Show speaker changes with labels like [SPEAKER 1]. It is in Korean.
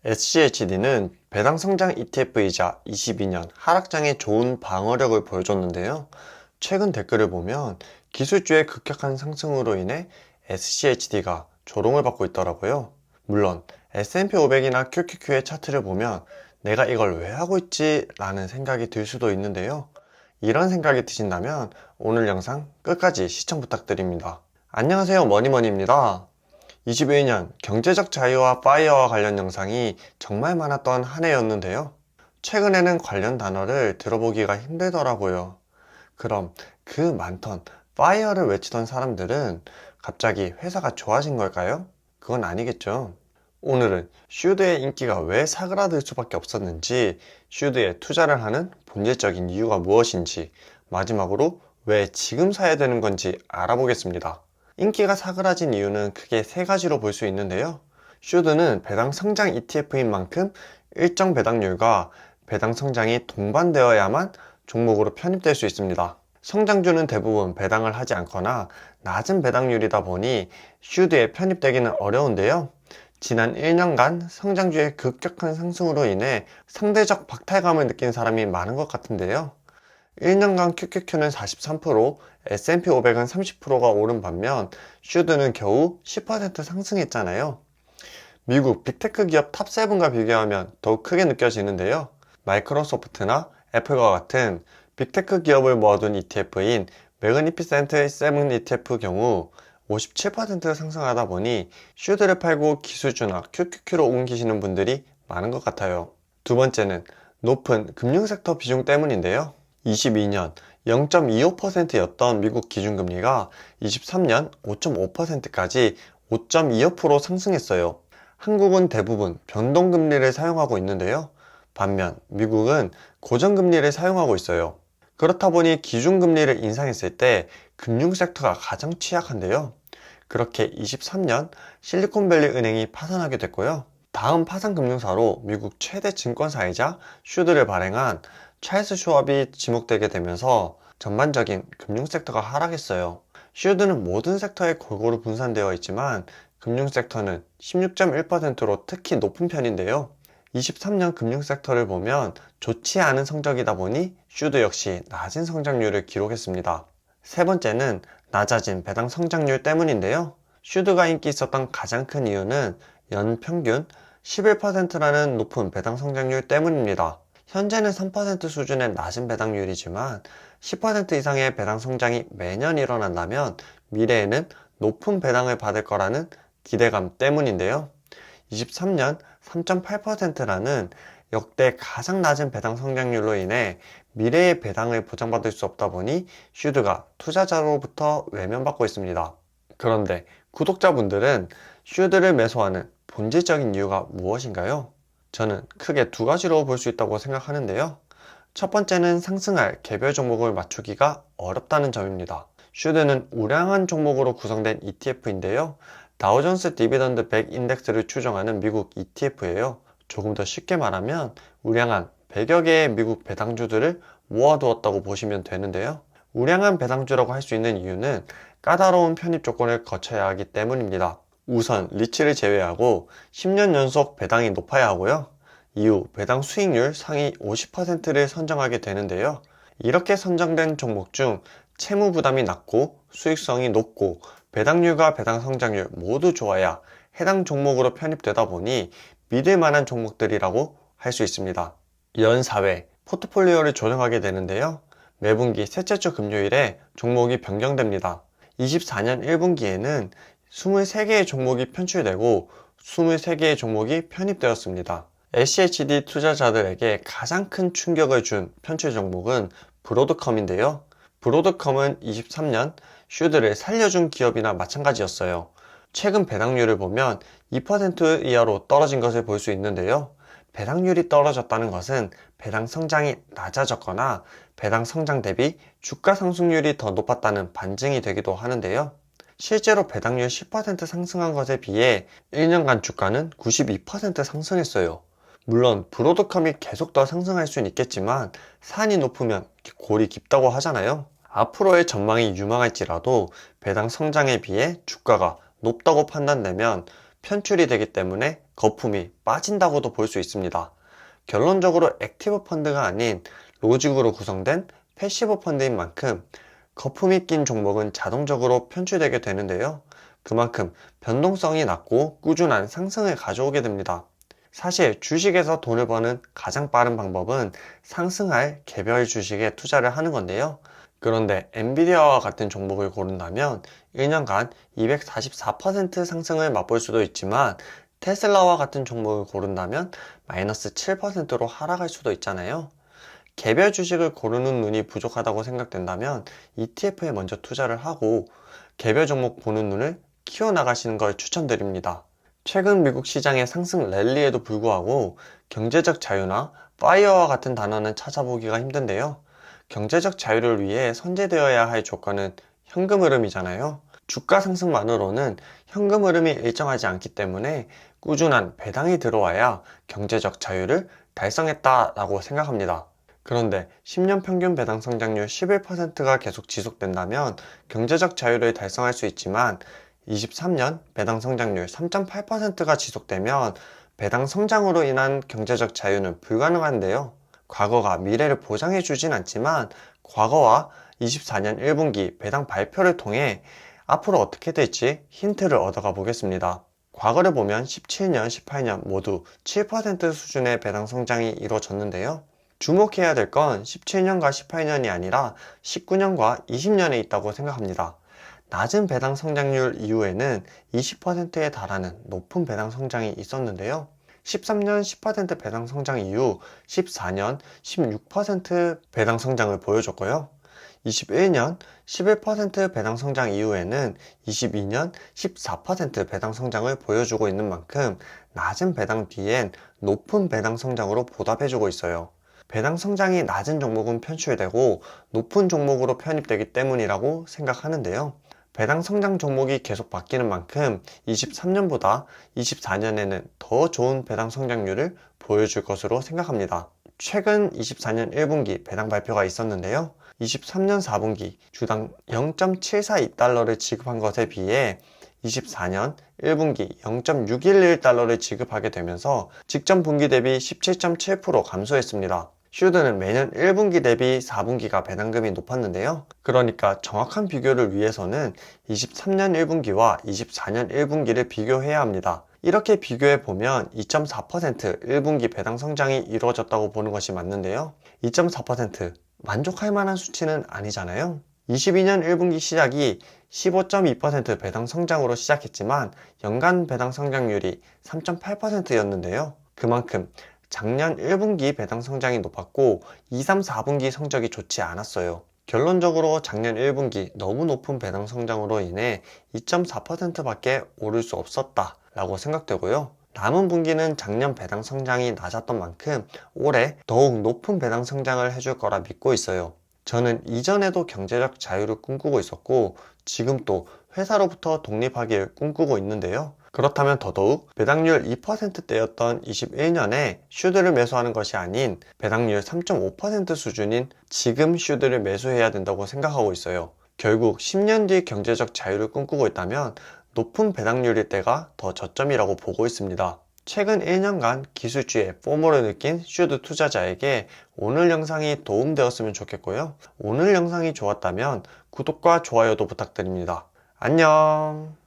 [SPEAKER 1] SCHD는 배당 성장 ETF이자 22년 하락장에 좋은 방어력을 보여줬는데요. 최근 댓글을 보면 기술주의 급격한 상승으로 인해 SCHD가 조롱을 받고 있더라고요. 물론 S&P 500이나 QQQ의 차트를 보면 내가 이걸 왜 하고 있지? 라는 생각이 들 수도 있는데요. 이런 생각이 드신다면 오늘 영상 끝까지 시청 부탁드립니다. 안녕하세요, 머니머니입니다. 22년 경제적 자유와 파이어와 관련 영상이 정말 많았던 한 해였는데요. 최근에는 관련 단어를 들어보기가 힘들더라고요. 그럼 그 많던 파이어를 외치던 사람들은 갑자기 회사가 좋아진 걸까요? 그건 아니겠죠. 오늘은 슈드의 인기가 왜 사그라들 수밖에 없었는지, 슈드에 투자를 하는 본질적인 이유가 무엇인지, 마지막으로 왜 지금 사야 되는 건지 알아보겠습니다. 인기가 사그라진 이유는 크게 세 가지로 볼 수 있는데요. 슈드는 배당 성장 ETF인 만큼 일정 배당률과 배당 성장이 동반되어야만 종목으로 편입될 수 있습니다. 성장주는 대부분 배당을 하지 않거나 낮은 배당률이다 보니 슈드에 편입되기는 어려운데요. 지난 1년간 성장주의 급격한 상승으로 인해 상대적 박탈감을 느낀 사람이 많은 것 같은데요. 1년간 QQQ는 43%, S&P 500은 30%가 오른 반면 슈드는 겨우 10% 상승했잖아요. 미국 빅테크 기업 탑7과 비교하면 더욱 크게 느껴지는데요. 마이크로소프트나 애플과 같은 빅테크 기업을 모아둔 ETF인 매그니피센트 7 ETF 경우 57% 상승하다 보니 슈드를 팔고 기술주나 QQQ로 옮기시는 분들이 많은 것 같아요. 두 번째는 높은 금융섹터 비중 때문인데요. 22년 0.25%였던 미국 기준금리가 23년 5.5%까지 5.25% 상승했어요. 한국은 대부분 변동금리를 사용하고 있는데요. 반면 미국은 고정금리를 사용하고 있어요. 그렇다 보니 기준금리를 인상했을 때 금융섹터가 가장 취약한데요. 그렇게 23년 실리콘밸리 은행이 파산하게 됐고요. 다음 파산금융사로 미국 최대 증권사이자 슈드를 발행한 찰스 슈왑이 지목되게 되면서 전반적인 금융섹터가 하락했어요. 슈드는 모든 섹터에 골고루 분산되어 있지만 금융섹터는 16.1%로 특히 높은 편인데요. 23년 금융섹터를 보면 좋지 않은 성적이다 보니 슈드 역시 낮은 성장률을 기록했습니다. 세 번째는 낮아진 배당 성장률 때문인데요. 슈드가 인기 있었던 가장 큰 이유는 연평균 11%라는 높은 배당 성장률 때문입니다. 현재는 3% 수준의 낮은 배당률이지만 10% 이상의 배당 성장이 매년 일어난다면 미래에는 높은 배당을 받을 거라는 기대감 때문인데요. 23년 3.8%라는 역대 가장 낮은 배당 성장률로 인해 미래의 배당을 보장받을 수 없다 보니 슈드가 투자자로부터 외면받고 있습니다. 그런데 구독자분들은 슈드를 매수하는 본질적인 이유가 무엇인가요? 저는 크게 두 가지로 볼 수 있다고 생각하는데요. 첫 번째는 상승할 개별 종목을 맞추기가 어렵다는 점입니다. 슈드는 우량한 종목으로 구성된 ETF인데요. 다우존스 디비던드 100 인덱스를 추정하는 미국 ETF예요. 조금 더 쉽게 말하면 우량한 100여 개의 미국 배당주들을 모아두었다고 보시면 되는데요. 우량한 배당주라고 할 수 있는 이유는 까다로운 편입 조건을 거쳐야 하기 때문입니다. 우선 리츠를 제외하고 10년 연속 배당이 높아야 하고요. 이후 배당 수익률 상위 50%를 선정하게 되는데요. 이렇게 선정된 종목 중 채무 부담이 낮고 수익성이 높고 배당률과 배당 성장률 모두 좋아야 해당 종목으로 편입되다 보니 믿을 만한 종목들이라고 할 수 있습니다. 연 4회 포트폴리오를 조정하게 되는데요. 매분기 셋째 주 금요일에 종목이 변경됩니다. 24년 1분기에는 23개의 종목이 편출되고 23개의 종목이 편입되었습니다. SCHD 투자자들에게 가장 큰 충격을 준 편출 종목은 브로드컴인데요. 브로드컴은 23년 슈드를 살려준 기업이나 마찬가지였어요. 최근 배당률을 보면 2% 이하로 떨어진 것을 볼 수 있는데요. 배당률이 떨어졌다는 것은 배당 성장이 낮아졌거나 배당 성장 대비 주가 상승률이 더 높았다는 반증이 되기도 하는데요. 실제로 배당률 10% 상승한 것에 비해 1년간 주가는 92% 상승했어요. 물론 브로드컴이 계속 더 상승할 수는 있겠지만 산이 높으면 골이 깊다고 하잖아요. 앞으로의 전망이 유망할지라도 배당 성장에 비해 주가가 높다고 판단되면 편출이 되기 때문에 거품이 빠진다고도 볼 수 있습니다. 결론적으로 액티브 펀드가 아닌 로직으로 구성된 패시브 펀드인 만큼 거품이 낀 종목은 자동적으로 편출되게 되는데요. 그만큼 변동성이 낮고 꾸준한 상승을 가져오게 됩니다. 사실 주식에서 돈을 버는 가장 빠른 방법은 상승할 개별 주식에 투자를 하는 건데요. 그런데 엔비디아와 같은 종목을 고른다면 1년간 244% 상승을 맛볼 수도 있지만 테슬라와 같은 종목을 고른다면 마이너스 7%로 하락할 수도 있잖아요. 개별 주식을 고르는 눈이 부족하다고 생각된다면 ETF에 먼저 투자를 하고 개별 종목 보는 눈을 키워나가시는 걸 추천드립니다. 최근 미국 시장의 상승 랠리에도 불구하고 경제적 자유나 파이어와 같은 단어는 찾아보기가 힘든데요. 경제적 자유를 위해 선제되어야 할 조건은 현금 흐름이잖아요. 주가 상승만으로는 현금 흐름이 일정하지 않기 때문에 꾸준한 배당이 들어와야 경제적 자유를 달성했다라고 생각합니다. 그런데 10년 평균 배당 성장률 11%가 계속 지속된다면 경제적 자유를 달성할 수 있지만 23년 배당 성장률 3.8%가 지속되면 배당 성장으로 인한 경제적 자유는 불가능한데요. 과거가 미래를 보장해 주진 않지만 과거와 24년 1분기 배당 발표를 통해 앞으로 어떻게 될지 힌트를 얻어가 보겠습니다. 과거를 보면 17년, 18년 모두 7% 수준의 배당 성장이 이루어졌는데요. 주목해야 될 건 17년과 18년이 아니라 19년과 20년에 있다고 생각합니다. 낮은 배당 성장률 이후에는 20%에 달하는 높은 배당 성장이 있었는데요. 13년 10% 배당 성장 이후 14년 16% 배당 성장을 보여줬고요. 21년 11% 배당 성장 이후에는 22년 14% 배당 성장을 보여주고 있는 만큼 낮은 배당 뒤엔 높은 배당 성장으로 보답해주고 있어요. 배당 성장이 낮은 종목은 편출되고 높은 종목으로 편입되기 때문이라고 생각하는데요. 배당 성장 종목이 계속 바뀌는 만큼 23년보다 24년에는 더 좋은 배당 성장률을 보여줄 것으로 생각합니다. 최근 24년 1분기 배당 발표가 있었는데요. 23년 4분기 주당 0.742달러를 지급한 것에 비해 24년 1분기 0.611달러를 지급하게 되면서 직전 분기 대비 17.7% 감소했습니다. 슈드는 매년 1분기 대비 4분기가 배당금이 높았는데요. 그러니까 정확한 비교를 위해서는 23년 1분기와 24년 1분기를 비교해야 합니다. 이렇게 비교해 보면 2.4% 1분기 배당 성장이 이루어졌다고 보는 것이 맞는데요. 2.4% 만족할 만한 수치는 아니잖아요. 22년 1분기 시작이 15.2% 배당 성장으로 시작했지만 연간 배당 성장률이 3.8%였는데요. 그만큼 작년 1분기 배당 성장이 높았고 2, 3, 4분기 성적이 좋지 않았어요. 결론적으로 작년 1분기 너무 높은 배당 성장으로 인해 2.4%밖에 오를 수 없었다 라고 생각되고요. 남은 분기는 작년 배당 성장이 낮았던 만큼 올해 더욱 높은 배당 성장을 해줄 거라 믿고 있어요. 저는 이전에도 경제적 자유를 꿈꾸고 있었고 지금 또 회사로부터 독립하기를 꿈꾸고 있는데요. 그렇다면 더더욱 배당률 2%대였던 21년에 슈드를 매수하는 것이 아닌 배당률 3.5% 수준인 지금 슈드를 매수해야 된다고 생각하고 있어요. 결국 10년 뒤 경제적 자유를 꿈꾸고 있다면 높은 배당률일 때가 더 저점이라고 보고 있습니다. 최근 1년간 기술주의 포모를 느낀 슈드 투자자에게 오늘 영상이 도움되었으면 좋겠고요. 오늘 영상이 좋았다면 구독과 좋아요도 부탁드립니다. 안녕.